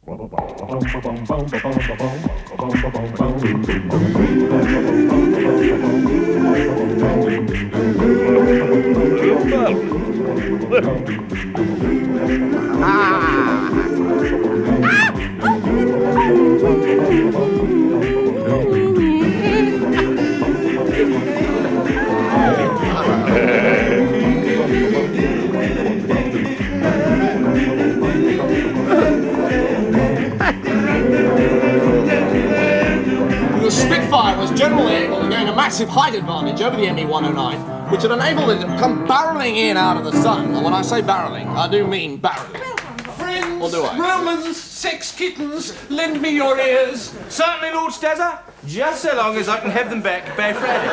The Spitfire was generally able to gain a massive height advantage over the ME-109, which had enabled it to come barreling in out of the sun. And when I say barreling, I do mean barreling. Friends, Or do I? Romans, sex kittens, lend me your ears. Certainly, Lord Stezza. Just so long as I can have them back by Friday.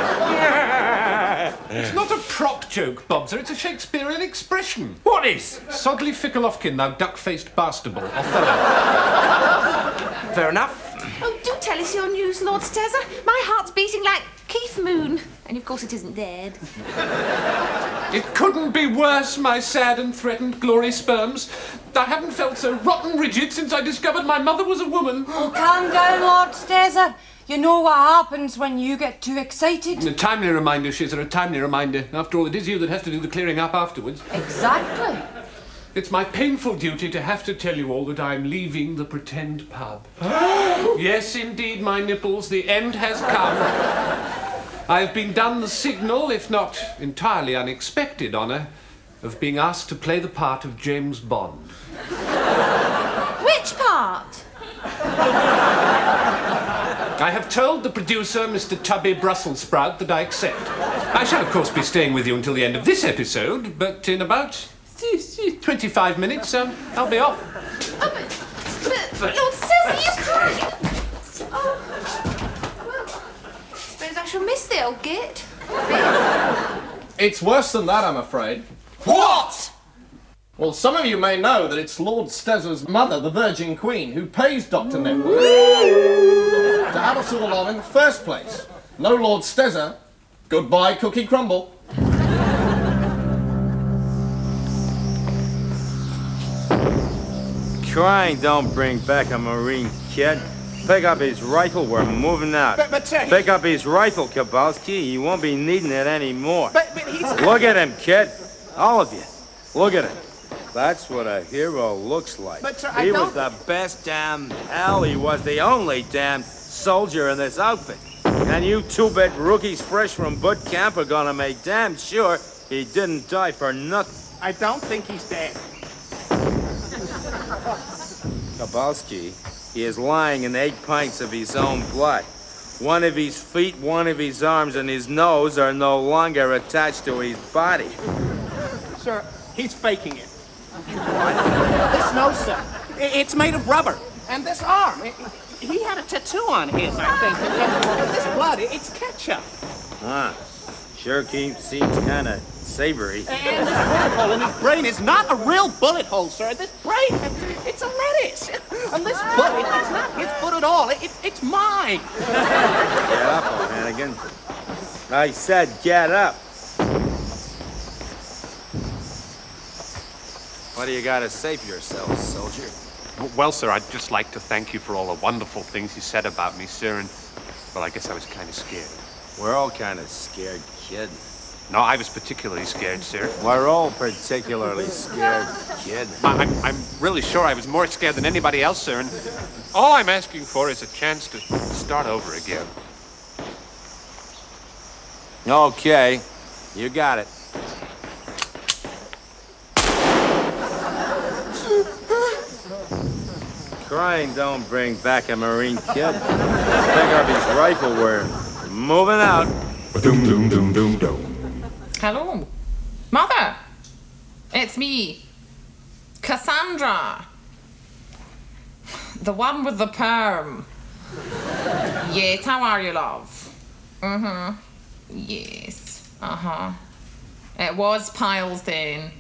It's not a prop joke, Bobser. It's a Shakespearean expression. What is? Sodly fickle-ofkin, thou duck-faced bastable. Othello. Fair enough. Oh, do tell us your news, Lord Stezza. My heart's beating like Keith Moon. And of course it isn't dead. It couldn't be worse, my sad and threatened glory sperms. I haven't felt so rotten rigid since I discovered my mother was a woman. Oh, calm down, Lord Stezza. You know what happens when you get too excited. A timely reminder, Shizzer, a timely reminder. After all, it is you that has to do the clearing up afterwards. Exactly. It's my painful duty to have to tell you all that I'm leaving the pretend pub. Yes, indeed, my nipples, the end has come. I have been done the signal, if not entirely unexpected honour, of being asked to play the part of James Bond. Which part? I have told the producer, Mr. Tubby Brussels Sprout, that I accept. I shall, of course, be staying with you until the end of this episode, but in about 25 minutes, I'll be off. Oh, but Lord Stezza, you can't. Oh, well, I suppose I shall miss the old git. It's worse than that, I'm afraid. What? Well, some of you may know that it's Lord Stezza's mother, the Virgin Queen, who pays Dr. Network to add us all on in the first place. No Lord Stezza, goodbye Cookie Crumble. Crying don't bring back a Marine kid. Pick up his rifle, we're moving out. But sir, Pick up his rifle, Kowalski. He won't be needing it anymore. But he's... Look at him, kid. All of you. Look at him. That's what a hero looks like. But, sir, he I was don't... the best damn hell. He was the only damn soldier in this outfit. And you two-bit rookies fresh from boot camp are gonna make damn sure he didn't die for nothing. I don't think he's dead. Kowalski, he is lying in 8 pints of his own blood. One of his feet, one of his arms, and his nose are no longer attached to his body. Sir, he's faking it. This nose, sir, it's made of rubber. And this arm, he had a tattoo on his, I think. And this blood, it's ketchup. Ah, sure seems kind of savory. And this bullet hole in his brain is not a real bullet hole, sir. This brain, it's a lettuce. And this foot, it's not his foot at all. It's mine. Get up, O'Hannigan. I said get up. What do you got to say for yourself, soldier? Well, sir, I'd just like to thank you for all the wonderful things you said about me, sir, and, well, I guess I was kind of scared. We're all kind of scared, kid. No, I was particularly scared, sir. We're all particularly scared, kid. I'm really sure I was more scared than anybody else, sir, and all I'm asking for is a chance to start over again. Okay, you got it. Crying don't bring back a Marine kid. Pick up his rifle, we're moving out. Hello. Mother. It's me. Cassandra. The one with the perm. Yes, how are you, love? Mm-hmm. Yes. Uh-huh. It was piles then.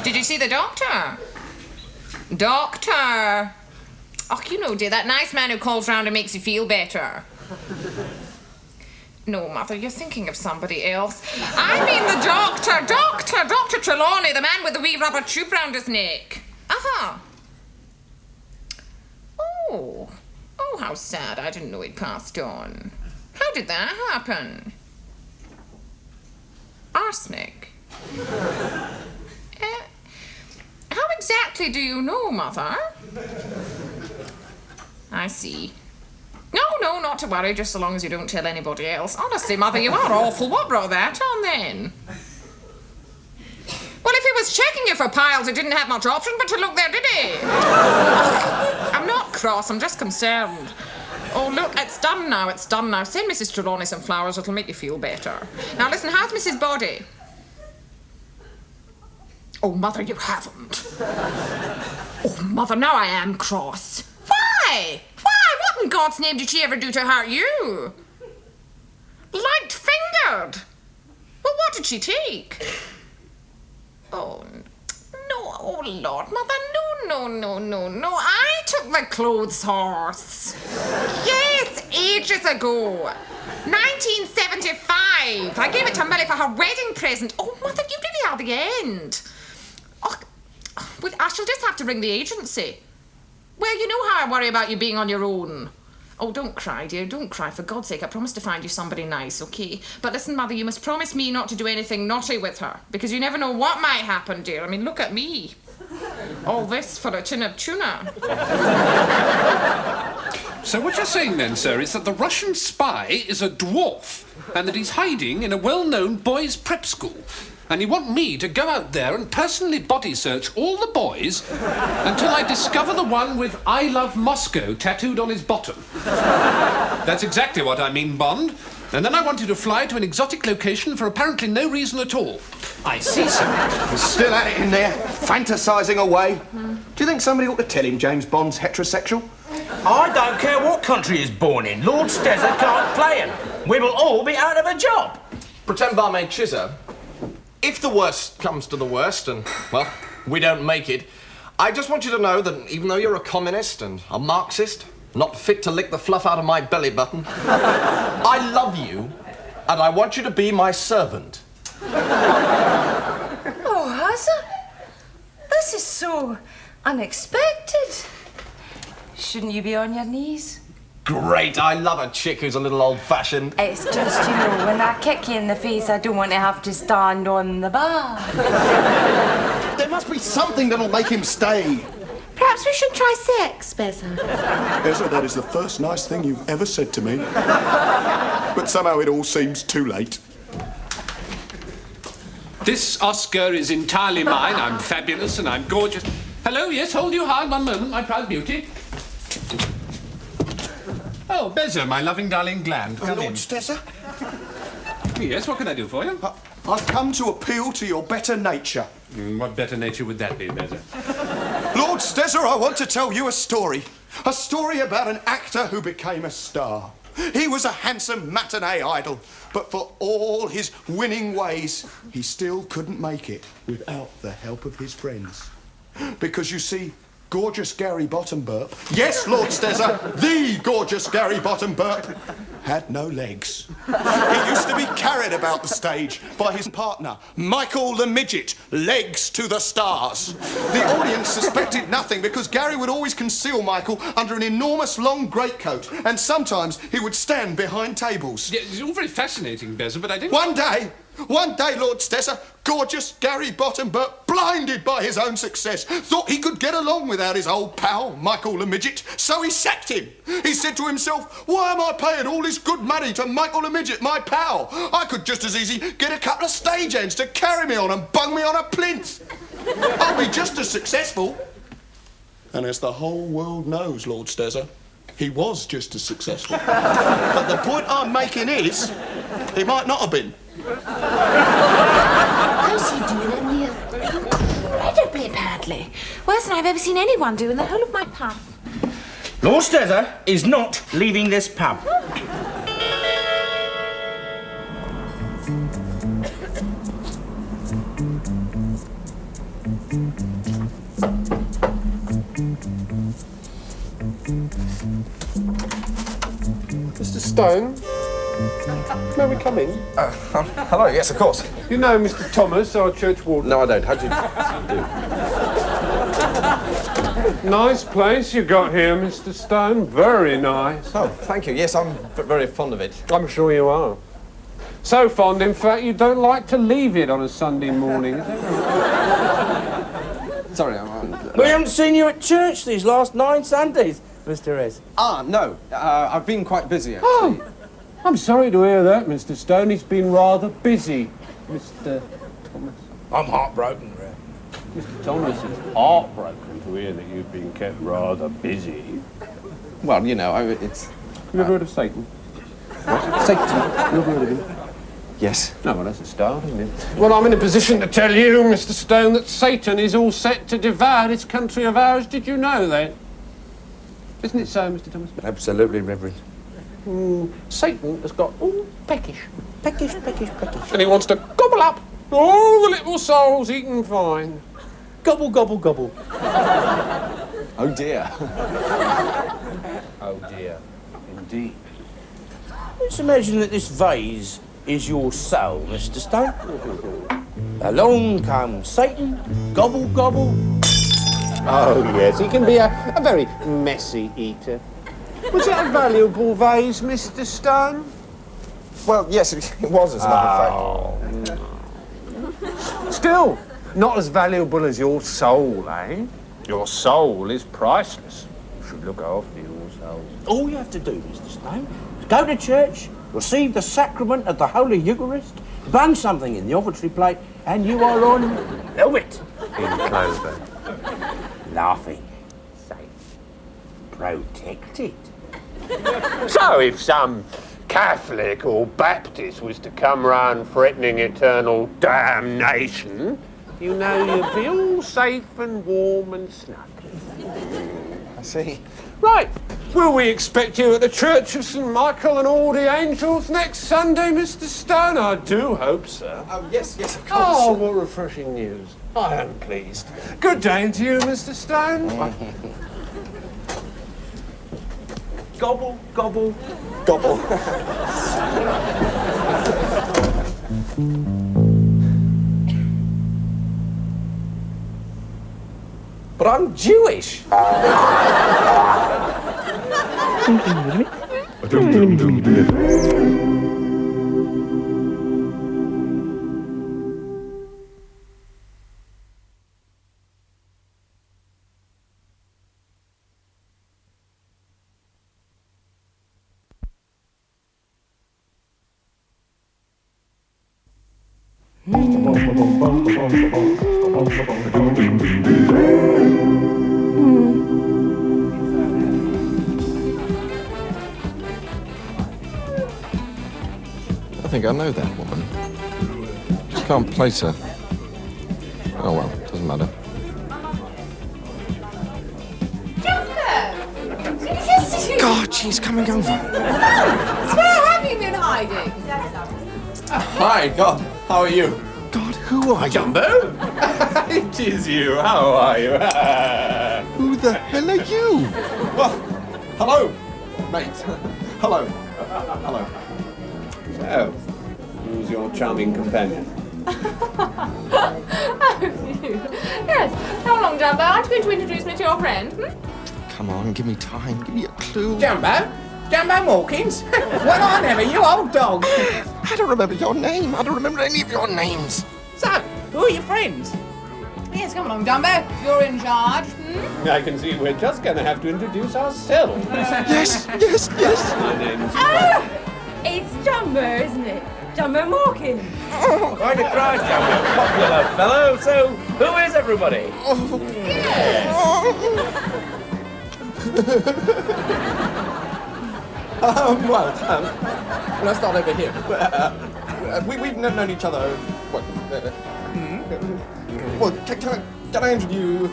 Did you see the doctor? Doctor! Oh, you know, dear, that nice man who calls round and makes you feel better. No, Mother, you're thinking of somebody else. I mean the doctor! Dr. Trelawney, the man with the wee rubber tube round his neck. Uh-huh. Oh. Oh, how sad. I didn't know he'd passed on. How did that happen? Arsenic. How exactly do you know, Mother? I see. No, not to worry, just so long as you don't tell anybody else. Honestly, Mother, you are awful. What brought that on, then? Well, if he was checking you for piles, he didn't have much option but to look there, did he? I'm not cross, I'm just concerned. Oh, look, it's done now. Send Mrs. Trelawney some flowers, it'll make you feel better. Now, listen, how's Mrs. Body? Oh, Mother, you haven't. Oh, Mother, now I am cross. Why? What in God's name did she ever do to hurt you? Light-fingered? Well, what did she take? Oh, no, oh, Lord, Mother, no. I took the clothes horse. Yes, ages ago. 1975. I gave it to Millie for her wedding present. Oh, Mother, you really are the end. Oh, but I shall just have to ring the agency. Well, you know how I worry about you being on your own. Oh, don't cry, dear, don't cry. For God's sake, I promise to find you somebody nice, okay? But listen, Mother, you must promise me not to do anything naughty with her, because you never know what might happen, dear. I mean, look at me. All this for a tin of tuna. So what you're saying then, sir, is that the Russian spy is a dwarf, and that he's hiding in a well-known boys' prep school. And you want me to go out there and personally body search all the boys until I discover the one with "I love Moscow" tattooed on his bottom. That's exactly what I mean, Bond. And then I want you to fly to an exotic location for apparently no reason at all. I see, sir. He's still at it in there, fantasising away. Do you think somebody ought to tell him James Bond's heterosexual? I don't care what country he's born in. Lord Stezza can't play him. We will all be out of a job. Pretend barmaid Chizzer. If the worst comes to the worst and, well, we don't make it, I just want you to know that even though you're a communist and a Marxist, not fit to lick the fluff out of my belly button, I love you and I want you to be my servant. Oh, Hazza, this is so unexpected. Shouldn't you be on your knees? Great, I love a chick who's a little old-fashioned. It's just, when I kick you in the face, I don't want to have to stand on the bar. There must be something that'll make him stay. Perhaps we should try sex, Beza. Ezra, that is the first nice thing you've ever said to me. But somehow it all seems too late. This Oscar is entirely mine. I'm fabulous and I'm gorgeous. Hello, yes, hold you hard 1 moment, my proud beauty. Oh, Beza, my loving darling gland. Come in. Lord Stezza? Yes, what can I do for you? I've come to appeal to your better nature. What better nature would that be, Beza? Lord Stezza, I want to tell you a story. A story about an actor who became a star. He was a handsome matinee idol, but for all his winning ways, he still couldn't make it without the help of his friends. Because you see, gorgeous Gary Bottomburp, yes, Lord Stezza, the gorgeous Gary Bottomburp, had no legs. He used to be carried about the stage by his partner, Michael the Midget, legs to the stars. The audience suspected nothing because Gary would always conceal Michael under an enormous long greatcoat, and sometimes he would stand behind tables. Yeah, it's all very fascinating, Beza, but I didn't... One day, Lord Stezza, gorgeous Gary Bottomburp, blinded by his own success, thought he could get along without his old pal, Michael the Midget, so he sacked him. He said to himself, why am I paying all this good money to Michael the Midget, my pal? I could just as easy get a couple of stagehands to carry me on and bung me on a plinth. I'll be just as successful. And as the whole world knows, Lord Stezza, he was just as successful. But the point I'm making is, he might not have been. How's he doing, only incredibly badly. Worse than I've ever seen anyone do in the whole of my path. Lord Stezza is not leaving this pub. Mr. Stone, may we come in? Hello, yes, of course. You know Mr. Thomas, our church warden? No, I don't. How do you do? Nice place you got here, Mr. Stone. Very nice. Oh, thank you. Yes, I'm very fond of it. I'm sure you are. So fond, in fact, you don't like to leave it on a Sunday morning. Is that right? Sorry, We haven't seen you at church these last 9 Sundays, Mr. S. No. I've been quite busy, actually. Oh, I'm sorry to hear that, Mr. Stone. He's been rather busy, Mr. Thomas. I'm heartbroken, Red. Mr. Thomas is heartbroken to hear that you've been kept rather busy. Well, you know, it's... You ever heard of Satan? What? Satan? You ever heard of him? Yes. No, well, that's a start, isn't it? Well, I'm in a position to tell you, Mr. Stone, that Satan is all set to devour this country of ours. Did you know that? Isn't it so, Mr. Thomas? Absolutely, Reverend. Satan has got all peckish. Peckish. And he wants to gobble up all the little souls he can find. Gobble, gobble, gobble. Oh, dear. Oh, dear. Indeed. Let's imagine that this vase is your soul, Mr. Stone. Along comes Satan, gobble, gobble. Oh, yes, he can be a very messy eater. Was it a valuable vase, Mr. Stone? Well, yes, it was, as a matter of fact. Still, not as valuable as your soul, eh? Your soul is priceless. You should look after your soul. All you have to do, Mr. Stone, is go to church, receive the sacrament of the Holy Eucharist, bun something in the offertory plate, and you are on velvet in clover. Laughing, safe, protected. So if some Catholic or Baptist was to come round threatening eternal damnation, you know you'd be all safe and warm and snug. I see. Right. Will we expect you at the Church of St. Michael and all the angels next Sunday, Mr. Stone? I do hope so. Yes, of course. Oh, what refreshing news. I am pleased. Good day to you, Mr. Stone. Gobble, gobble, gobble. But I'm Jewish. I think I know that woman. Just can't place her. Oh well, doesn't matter. God, she's coming over. Where have you been hiding? Hi, God. How are you? God, who are you? Jumbo? It is you. How are you? Who the hell are you? Well, hello, mate. Hello. Hello. So, who's your charming companion? Oh, you. Yes. How long, Jumbo? Aren't you going to introduce me to your friend? Come on, give me time. Give me a clue. Jumbo? Jumbo Morkins? Well, I never, you old dog. I don't remember your name. I don't remember any of your names. So, who are your friends? Yes, come along, Jumbo. You're in charge. I can see we're just going to have to introduce ourselves. Yes. My name's... Oh, it's Jumbo, isn't it? Jumbo Morkins. Quite a crowd, Jumbo. Popular fellow. So, who is everybody? Let's start over here. We've known each other. What? Well, can I introduce?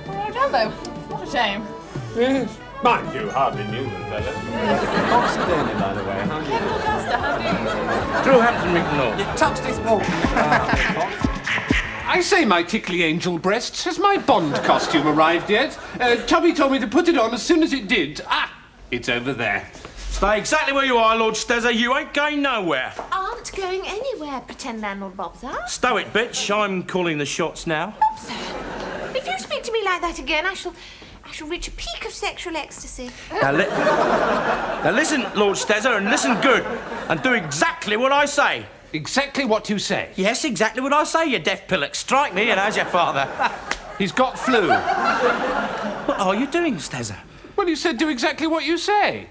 Oh, Jumbo. What a shame. Yes. Mind you, hardly knew the fella. Oxygen, by the way. Drew Hampton, Ricknall. You touched his ball. I say, my tickly angel breasts, has my Bond costume arrived yet? Tubby told me to put it on as soon as it did. Ah, it's over there. Stay exactly where you are, Lord Stezza. You ain't going nowhere. Aren't going anywhere, pretend landlord Bobser. Stow it, bitch. I'm calling the shots now. Bobser, if you speak to me like that again, I shall reach a peak of sexual ecstasy. Now listen, Lord Stezza, and listen good, and do exactly what I say. Exactly what you say? Yes, exactly what I say, you deaf pillock. Strike me, and as your father. He's got flu. What are you doing, Stezza? Well, you said do exactly what you say.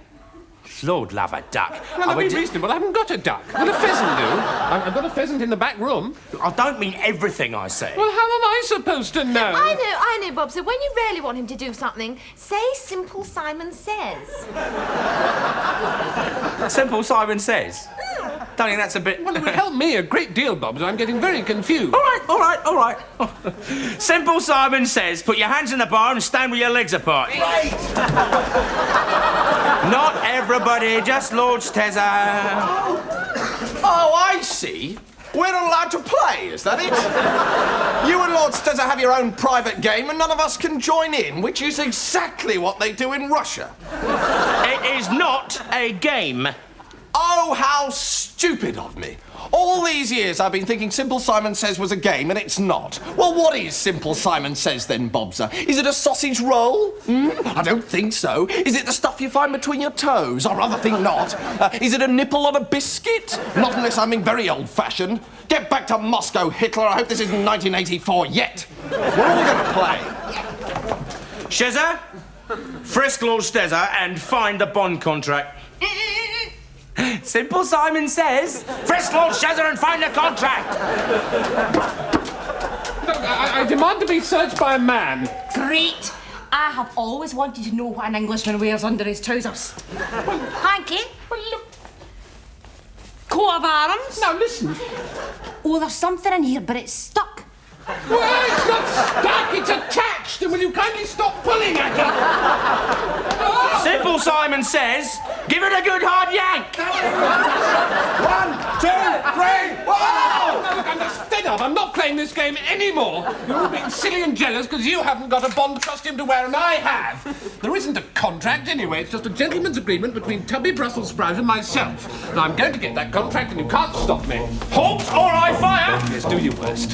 Lord love a duck. Well, be reasonable. I haven't got a duck. Will a pheasant do? I've got a pheasant in the back room. I don't mean everything I say. Well, how am I supposed to know? I know, Bob. So when you really want him to do something, say Simple Simon Says. Simple Simon Says? Don't think that's a bit... Well, it would help me a great deal, Bob, so I'm getting very confused. All right. Simple Simon Says, put your hands in the bar and stand with your legs apart. Right! Not everybody, just Lord Stezza. Oh, I see. We're not allowed to play, is that it? You and Lord Stezza have your own private game and none of us can join in, which is exactly what they do in Russia. It is not a game. Oh, how stupid of me. All these years I've been thinking Simple Simon Says was a game, and it's not. Well, what is Simple Simon Says then, Bobser? Is it a sausage roll? I don't think so. Is it the stuff you find between your toes? I rather think not. Is it a nipple on a biscuit? Not unless I'm being very old-fashioned. Get back to Moscow, Hitler. I hope this isn't 1984 yet. We're all going to play. Shezza, frisk Lord Stezza and find the bond contract. Simple Simon Says, frisk Lord Stezza and find the contract. I demand to be searched by a man. Great. I have always wanted to know what an Englishman wears under his trousers. Hanky? Well, look. Coat of arms? Now, listen. Oh, there's something in here, but it's stuck. Well, it's not stuck, it's attached. And will you kindly stop pulling at it? Oh! Simple Simon Says, give it a good hard yank. 1, 2, 3, whoa! Now, look, I'm just fed up. I'm not playing this game anymore. You're all being silly and jealous because you haven't got a Bond costume to wear and I have. There isn't a contract anyway. It's just a gentleman's agreement between Tubby Brussels Sprout and myself. Now, I'm going to get that contract and you can't stop me. Halt or I fire. Yes, do your worst.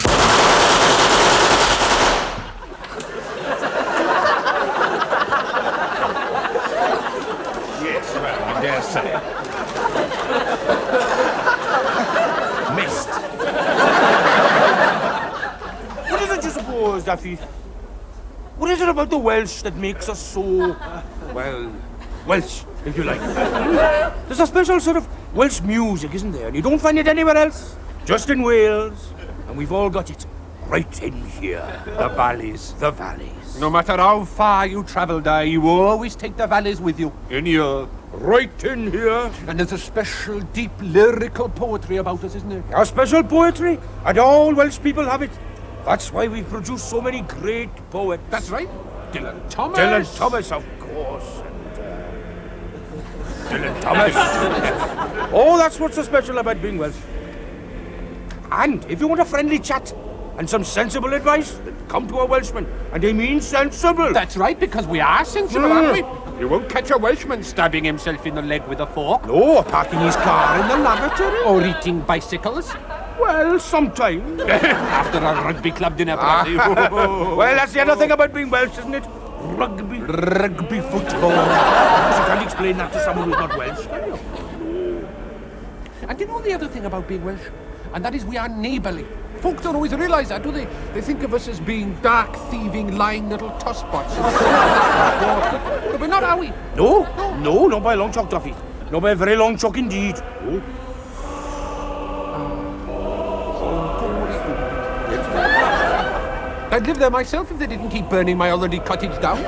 Yes, well, I dare say. Missed. What is it you suppose, Daffy? What is it about the Welsh that makes us so, well, Welsh, if you like? There's a special sort of Welsh music, isn't there? And you don't find it anywhere else. Just in Wales. And we've all got it right in here. The valleys, the valleys. No matter how far you travel, Di, you always take the valleys with you. In here. Right in here. And there's a special, deep, lyrical poetry about us, isn't there? A special poetry, and all Welsh people have it. That's why we've produced so many great poets. That's right. Dylan Thomas. Dylan Thomas, of course. Dylan Thomas. Oh, that's what's so special about being Welsh. And if you want a friendly chat and some sensible advice, then come to a Welshman. And they mean sensible. That's right, because we are sensible, aren't we? You won't catch a Welshman stabbing himself in the leg with a fork. No, parking his car in the lavatory. Or eating bicycles. Well, sometime. After a rugby club dinner party. Well, that's the other thing about being Welsh, isn't it? Rugby. Rugby football. You can't explain that to someone who's not Welsh, can you? And you know the other thing about being Welsh? And that is we are neighbourly. Folks don't always realise that, do they? They think of us as being dark, thieving, lying little tosspots. But we're not, are we? No, not by a long chalk, Duffy. Not by a very long chalk indeed. Oh. I'd live there myself if they didn't keep burning my already cottage down.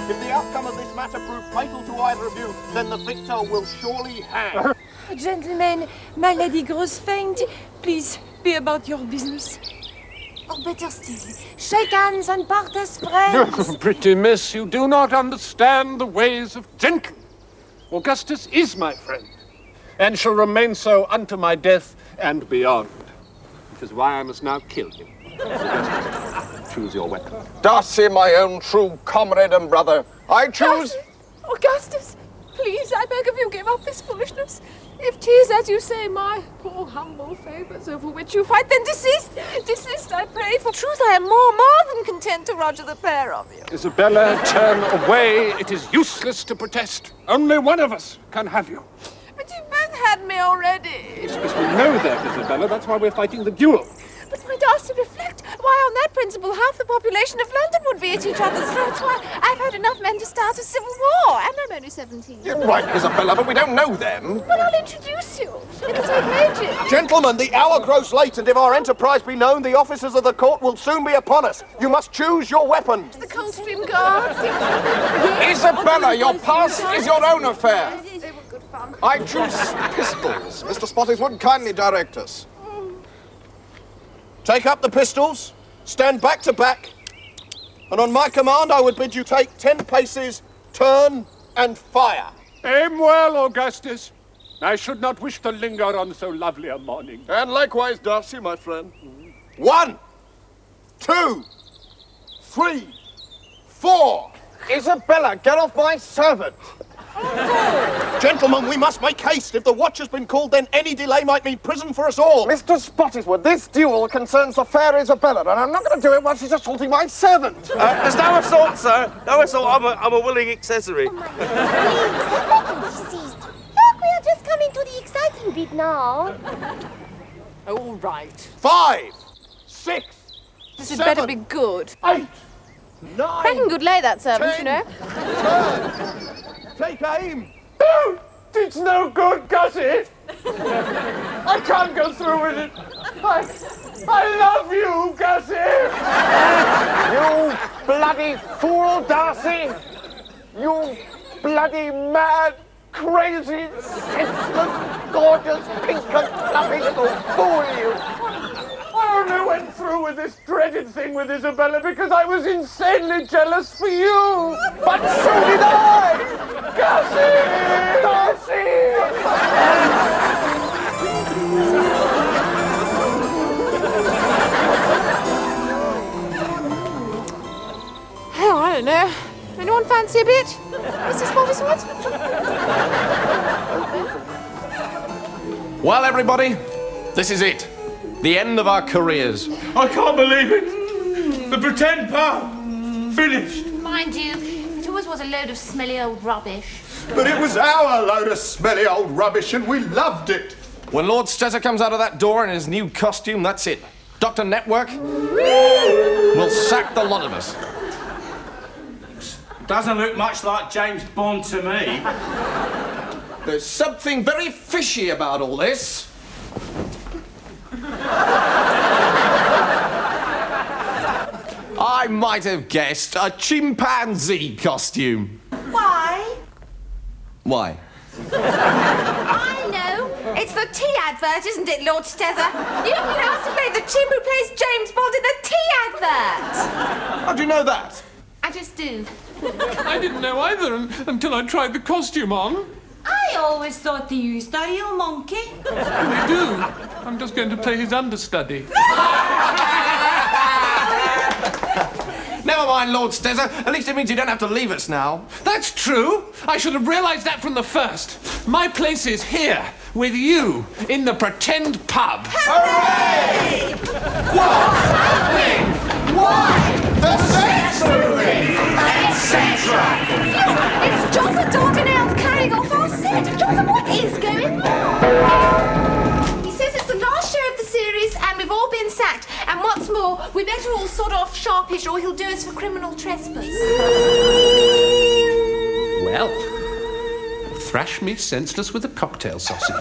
If the outcome of this matter prove fatal to either of you, then the victor will surely hang. Gentlemen, my lady grows faint. Please, be about your business. Oh, better still. Shake hands and part as friends. Pretty miss, you do not understand the ways of gentlemen. Augustus is my friend, and shall remain so unto my death and beyond. Which is why I must now kill him. Augustus, choose your weapon. Darcy, my own true comrade and brother, I choose... Darcy! Augustus, please, I beg of you, give up this foolishness. If 'tis, as you say, my poor humble favours over which you fight, then desist, I pray. For truth, I am more than content to roger the pair of you. Isabella, turn away. It is useless to protest. Only one of us can have you. But you both had me already. Yes, we know that, Isabella. That's why we're fighting the duel. But my Darcy, reflect. Why, on that principle, half the population of London would be at each other's throats. Why, I've had enough men to start a civil war, and I'm only 17. You're right, Isabella, but we don't know them. Well, I'll introduce you. It'll take ages. Gentlemen, the hour grows late, and if our enterprise be known, the officers of the court will soon be upon us. You must choose your weapons. The Coldstream Guards. Isabella, your past is your own affair. They were good fun. I choose pistols. Mr. Spottiswoode, kindly direct us. Take up the pistols, stand back to back, and on my command I would bid you take 10 paces, turn, and fire. Aim well, Augustus. I should not wish to linger on so lovely a morning. And likewise, Darcy, my friend. 1, 2, 3, 4. Isabella, get off my servant. Gentlemen, we must make haste. If the watch has been called, then any delay might mean prison for us all. Mr. Spottiswoode, this duel concerns the fair Isabella, and I'm not going to do it while she's assaulting my servant. There's no assault, sir. No assault. I'm a willing accessory. Oh, my God. Please, desist. Look, we are just coming to the exciting bit now. All right. 5, 6, This had 7, better be good. 8, 9, I can good lay that servant, 10. you know. Turn. Take aim. No! It's no good, Gussie! I can't go through with it. I love you, Gussie! You bloody fool, Darcy! You bloody mad, crazy, senseless, gorgeous, pink and fluffy little fool, you! I only went through with this dreaded thing with Isabella because I was insanely jealous for you! But so did I! Gussie! Darcy! Oh, I don't know. Anyone fancy a bit? Mr. Spottiswoode? Well, everybody, this is it. The end of our careers. I can't believe it. The pretend pub. Finished. Mind you, it always was a load of smelly old rubbish. But it was our load of smelly old rubbish, and we loved it. When Lord Stezzer comes out of that door in his new costume, that's it. Dr. Network will sack the lot of us. Doesn't look much like James Bond to me. There's something very fishy about all this. I might have guessed a chimpanzee costume. Why? Why? I know. It's the tea advert, isn't it, Lord Stezzer? You've been asked to play the chimp who plays James Bond in the tea advert. How do you know that? I just do. I didn't know either until I tried the costume on. I always thought they used a real monkey. They do. I'm just going to play his understudy. Never mind, Lord Stezzer. At least it means you don't have to leave us now. That's true. I should have realised that from the first. My place is here, with you, in the pretend pub. Hooray! What's happening? Why? The sex movie! Etc. It's Joseph Dardanelles carrying off our set. Joseph, what is going on? He says it's the last show of the series and we've all been sacked. And what's more, we better all sod off sharpish or he'll do us for criminal trespass. Well, thrash me senseless with a cocktail sausage.